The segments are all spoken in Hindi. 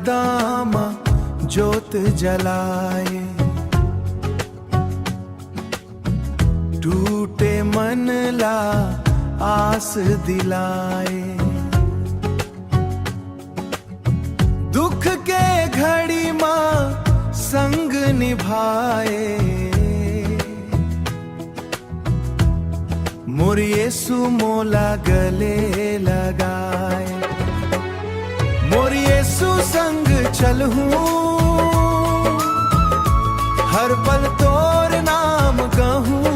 दामा जोत जलाए, टूटे मन ला आस दिलाए। दुख के घड़ी मां संग निभाए, मोर यीशु मोला गले लगाए। मोर यीशु संग चलूं, हर पल तोर नाम कहूं,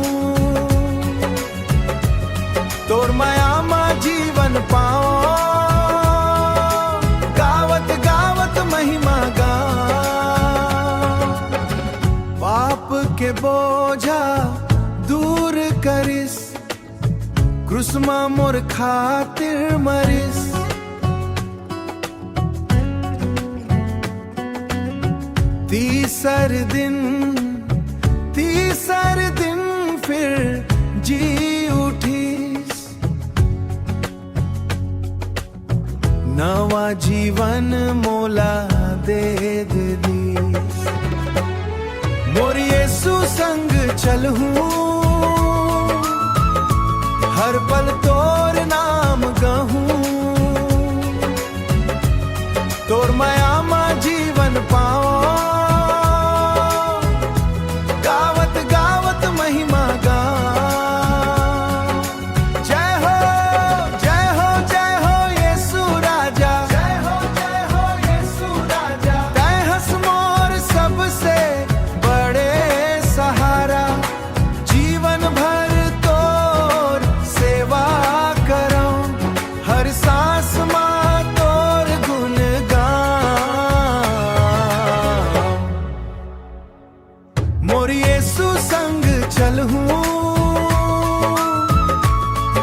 तोर माया मां जीवन पाओ, गावत गावत महिमा गाओ। पाप के बोझा दूर करिस, क्रूस मां मोर खातिर मरिस। तीसर दिन फिर जी उठीस, नवा जीवन मोला दे दीस। मोर यीशु संग चलूं, हर पल तोर नाम कहूं, तोर माया मां जीवन पाओ, गावत गावत महिमा गाओ। जय हो जय हो जय हो यीशु राजा, जय हो यीशु राजा। तै हंस मोर सबसे बड़े सहारा, जीवन भर तोर सेवा करो, हर सांस मां तोर गुण गाओ। मोर यीशु संग चलूं,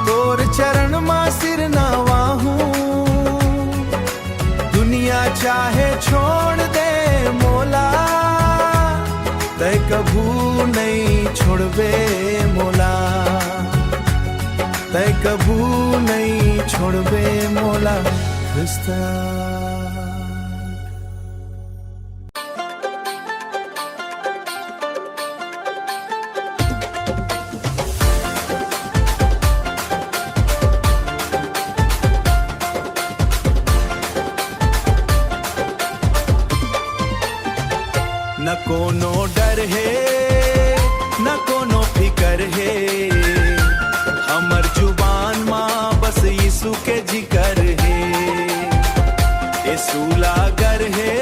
तोर चरण मां सिर नवाहूं। दुनिया चाहे छोड़ दे मोला, तै कभू नहीं छोड़बे मोला, तै कभू नहीं छोड़बे मोला ख्रिस्ता। न कोनो डर है न कोनो फिकर है, हमर जुबान मां बस यीशु के जिकर है। यीशु लागर है,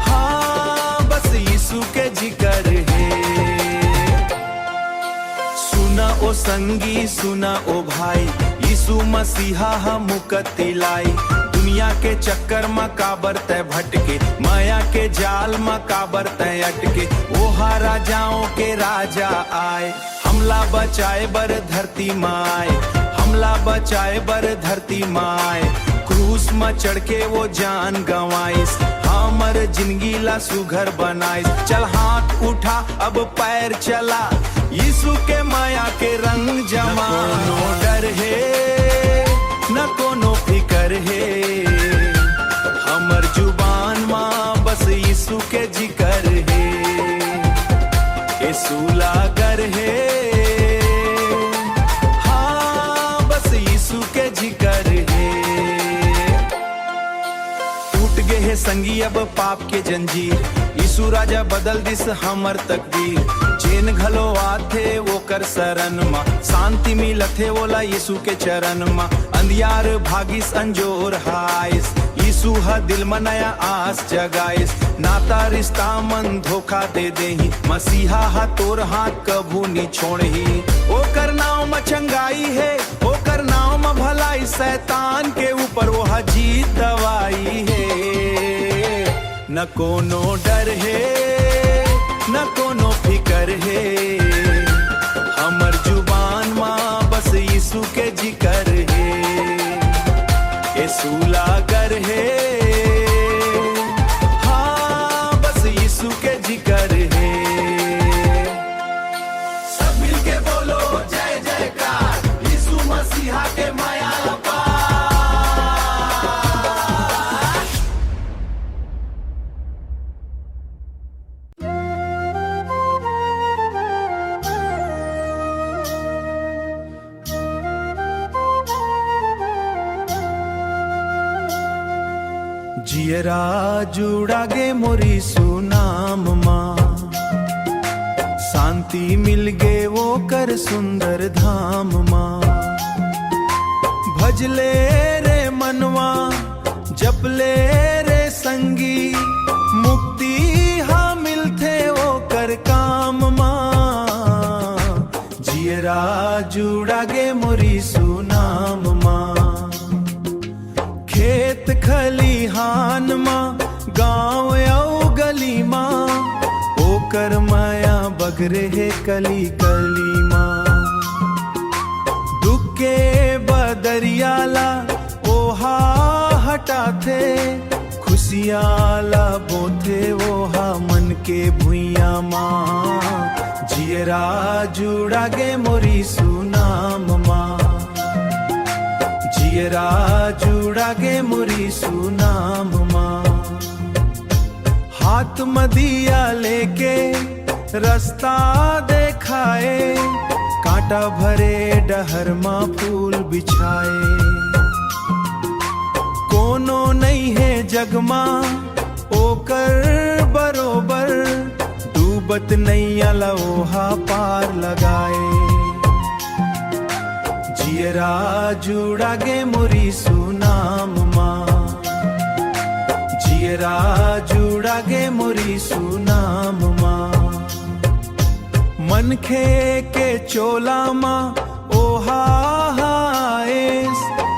हाँ बस यीशु के जिकर है। सुना ओ संगी सुना ओ भाई, यीशु मसीहा हम मुकतिलाई। दुनिया के चक्कर में काबर तय भटके, माया के जाल में काबर तय अटके। वो राजाओं के राजा आए, हमला बचाए बर धरती माए, हमला बचाए बर धरती माए। क्रूस में चढ़ के वो जान गंवाइस, हमर जिंदगी ला सुघर बनाइस। चल हाथ उठा अब पैर चला, यीशु के माया के रंग जमा। कोनो डर है न कोनो फिकर है, हमर जुबान मां बस यीशु के जिकर है। यीशु लागर है, हाँ बस यीशु के जिकर है। टूट गए है संगी अब पाप के जंजीर, यीशु राजा बदल दिस हमर तकदीर। चैन घलो आथे वो कर शरण मा, शांति मिलथे वोला यीशु के चरण मा। अंधियार भागिस अंजोर हाइस, यीशु हा दिल में नया आस जगाइस। नाता रिश्ता मन धोखा दे देही, मसीहा हा तोर हाथ कभू नी छोड़ही। ओ कर नाव में चंगाई है, ओ कर नाव में भलाई, शैतान के ऊपर वो हा जीत दवाई है। न कोनो डर है न कोनो फिकर है, हमर जुबान मां बस यीशु के जिकर है। यीशु लागर है, हाँ बस यीशु के जिकर है। सब मिलके बोलो जय जयकार, यीशु मसीहा के माया पार। जियरा जुड़ागे मोरी सुनाम माँ, शांति मिल गे वो कर सुंदर धाम माँ। भजले रे मनवा जपले रे संगी, मुक्ति हाँ मिलते वो कर काम माँ। जियरा जुड़ागे मोरी सुनाम माँ, खेत खलिहान माँ गाँव औ गली माँ, ओकर माया बगरे है कली कली माँ। दुख के बदरियाला ओहा हटाथे, खुशियाला बोथे ओहा मन के भुइया माँ। जियरा जुड़ागे मोरी सुनाम माँ, जियरा जुड़ागे मोरी सुनाम माँ। हाथ मदिया लेके रास्ता देखाए, कांटा भरे डहर माँ फूल बिछाए। कोनो नहीं है जगमा ओकर बरोबर, डूबत नैया लओहा पार लगाए। जियरा जुड़ागे मोरी सुनाम माँ, जियरा जुड़ागे मोरी सुनाम माँ। मनखे के चोला माँ ओहा हाए,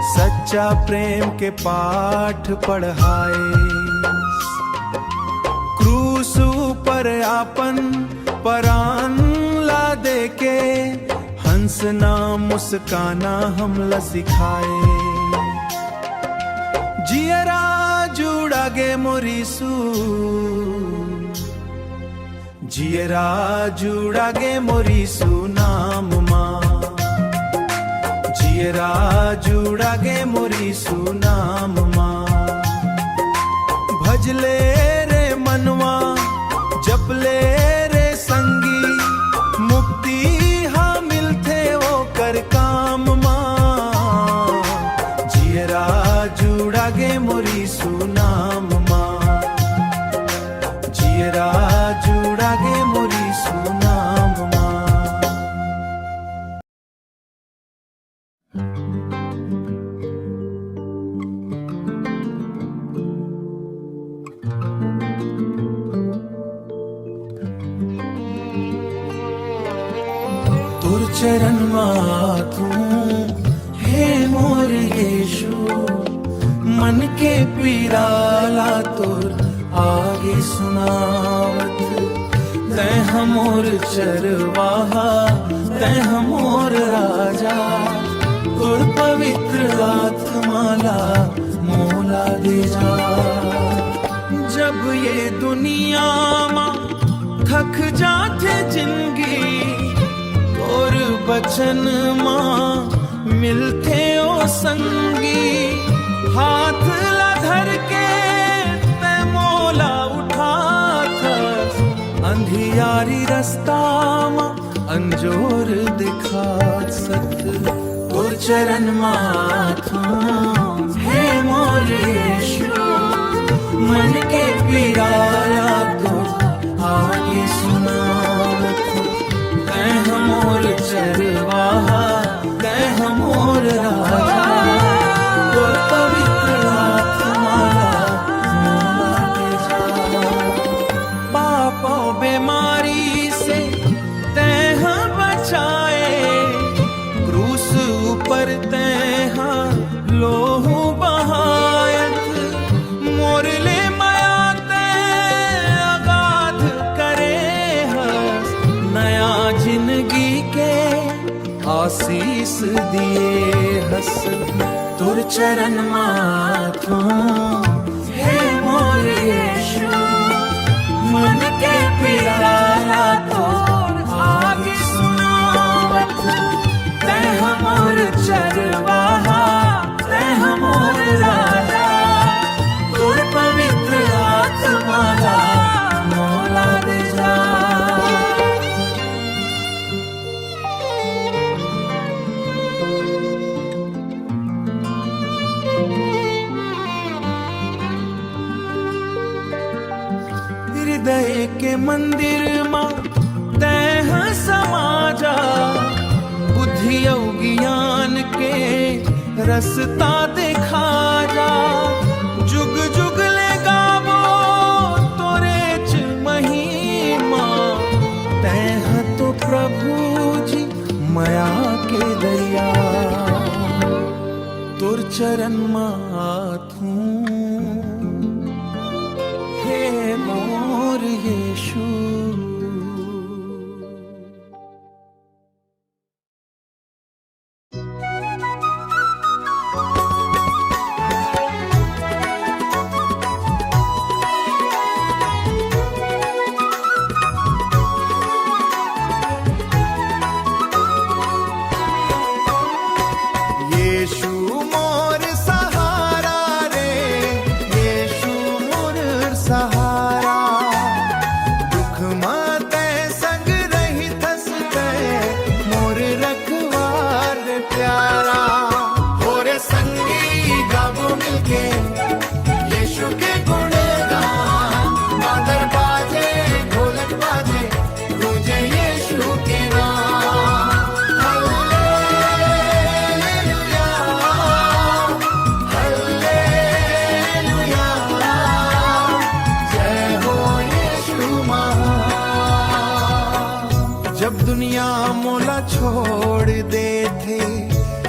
सच्चा प्रेम के पाठ पढ़ाए। क्रूस ऊपर आपन परान ला दे के, हंसना मुस्काना हमला सिखाए। जियरा जुड़ागे मोरी जियरा जुड़ागे मोरी सुनाम माँ, जियरा जुड़ागे मोरी सुनाम माँ। भजले रे मनवा जपले रे संगी, मुक्ति हाँ मिलते वो कर काम माँ। जियरा जुड़ागे मोरी सुनाम माँ, जियरा जुड़ागे मोरी सुनाम माँ। तुर चरण माथूं हे मोर यीशु, मन के पीराला तुर आगे सुनावत। तै हमोर चरवाहा तै हमोर राजा, तुर पवित्र आत्माला मोला दे जा। जब ये दुनिया मां थक जाते जिंदगी, और बचन मां मिलते ओ संगी। हाथ ला धर के ते मोला उठात, अंधियारी रास्ता मां अंजोर दिखात सत। तुर चरण माथूं हे मोर यीशु, मन के पीराया तो आगे सुनावत। तै हमोर चरवाहा तै हमोर राजा, तुर पवित्र आत्माला मोला दे जा। पापों बीमारी से तैं बचाए, क्रूस ऊपर तैं लोहू बहायत। मोर ले माया तैं अगाध करे हस, नया जिंदगी के आशीष दिए हस। तुर चरण माथूं हे मोर यीशु, मन के पीराला तोर आगे सुनावत। तै हमोर चरवाहा तै हमोर राजा, तुर पवित्र आत्माला मोला दे जा। हृदय के मंदिर मां तैह समाजा, बुद्धि और ज्ञान के रसता देखा जा। जुग जुग ले गावो तोरे च महिमा, तैह तो प्रभु जी माया के दरिया। तोर चरण माथू हे मोर यीशु। जब दुनिया मोला छोड़ दे थे,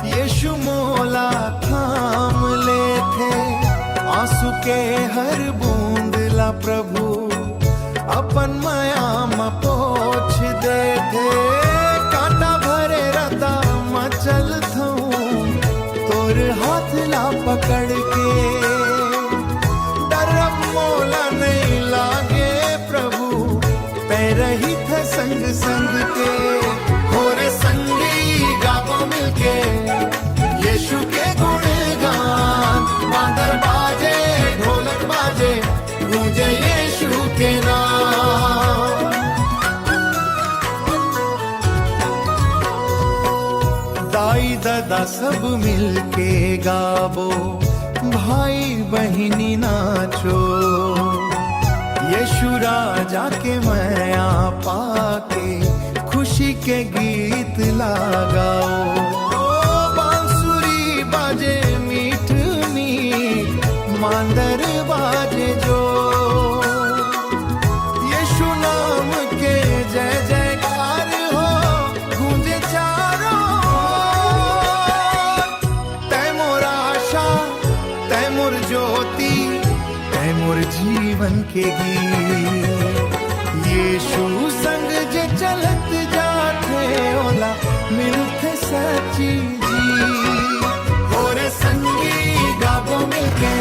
यीशु मोला थाम ले थे। आंसू के हर बूंद ला प्रभु अपन माया में पोछ दे थे। कांटा भरे रता में चल थऊं तोर हाथ ला पकड़ के। डरब मोला नहीं लागे प्रभु, पैरही थे संग संग के। होरे संगी गावो मिलके यीशु के गुणगान। बांदर बाजे ढोलक बाजे गूंजे यीशु के नाम। दाई दादा सब मिलके गावो, भाई बहिनी नाचो। यीशु राजा के माया पाके खुशी के गीत लगाओ। बांसुरी बाजे मीठ मीठ, मांदर बाजे जो। यीशु नाम के जय जयकार हो गूंजे चारों। तै मोर आशा, तै मोर ज्योति, तै मोर जीवन के गीत। यीशु संग जे चलत जाते ओला मिलते सच्ची जी। होरे संगी गावो मिलके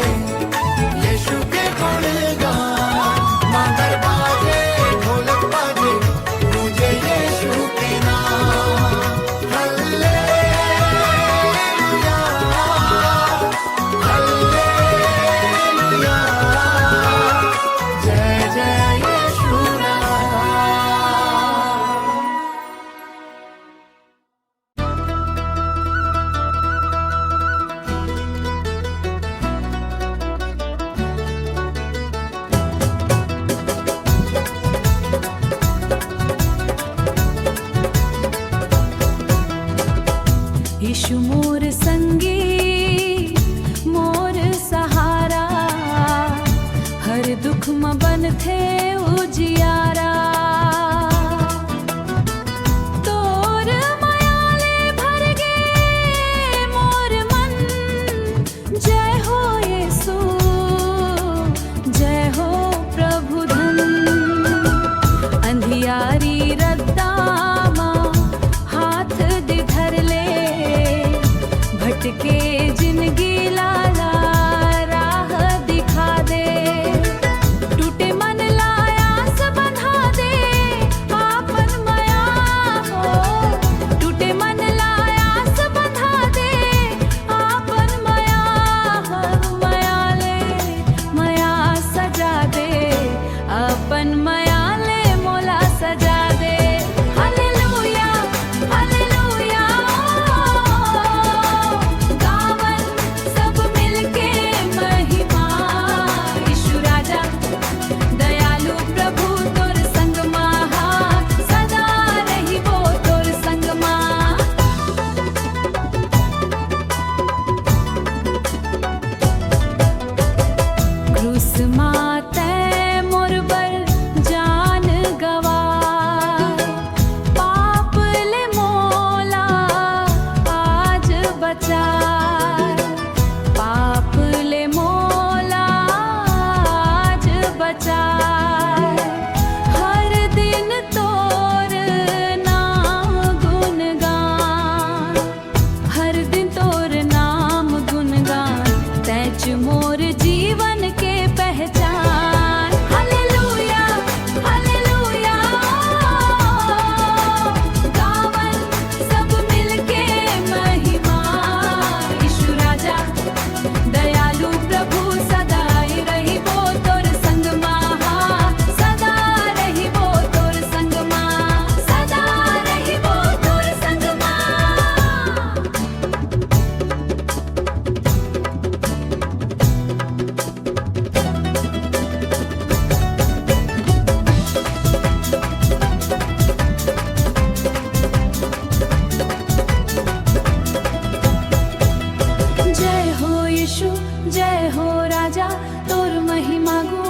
यीशु के गुणगान। मांदर बाजे ढोलक बाजे गूंजे यीशु के नाम। हल्लेलुया हल्लेलुया, जय जय यीशु नाम। यीशु मोर संगी मोर सहारा, हर दुख में बन थे उजियारा। तोर मायाले भर गे मोर मन, जय हो यीशु जय हो प्रभु धन। अंधियारी रद्दा हाथ दे धर ले, भटके जिंदगी लाला राह दिखा दे। टूटे मन लाया सब जिस माते मोर बर जान गवाए, पाप ले मोला आज बचाए, पाप ले मोला आज बचाए। हर दिन तोर नाम गुणगान, हर दिन तोर नाम गुणगान, तैच मोर जीवन के पहचान। हालेलुया हालेलुया, गावन सब मिलके महिमा। यीशु राजा दयालु प्रभु सदाई रही वो तोर संग महा, सदा रही वो तोर संग महा, सदा रही वो तोर संग महा। जय हो यीशु जय हो राजा, तोर महिमा गो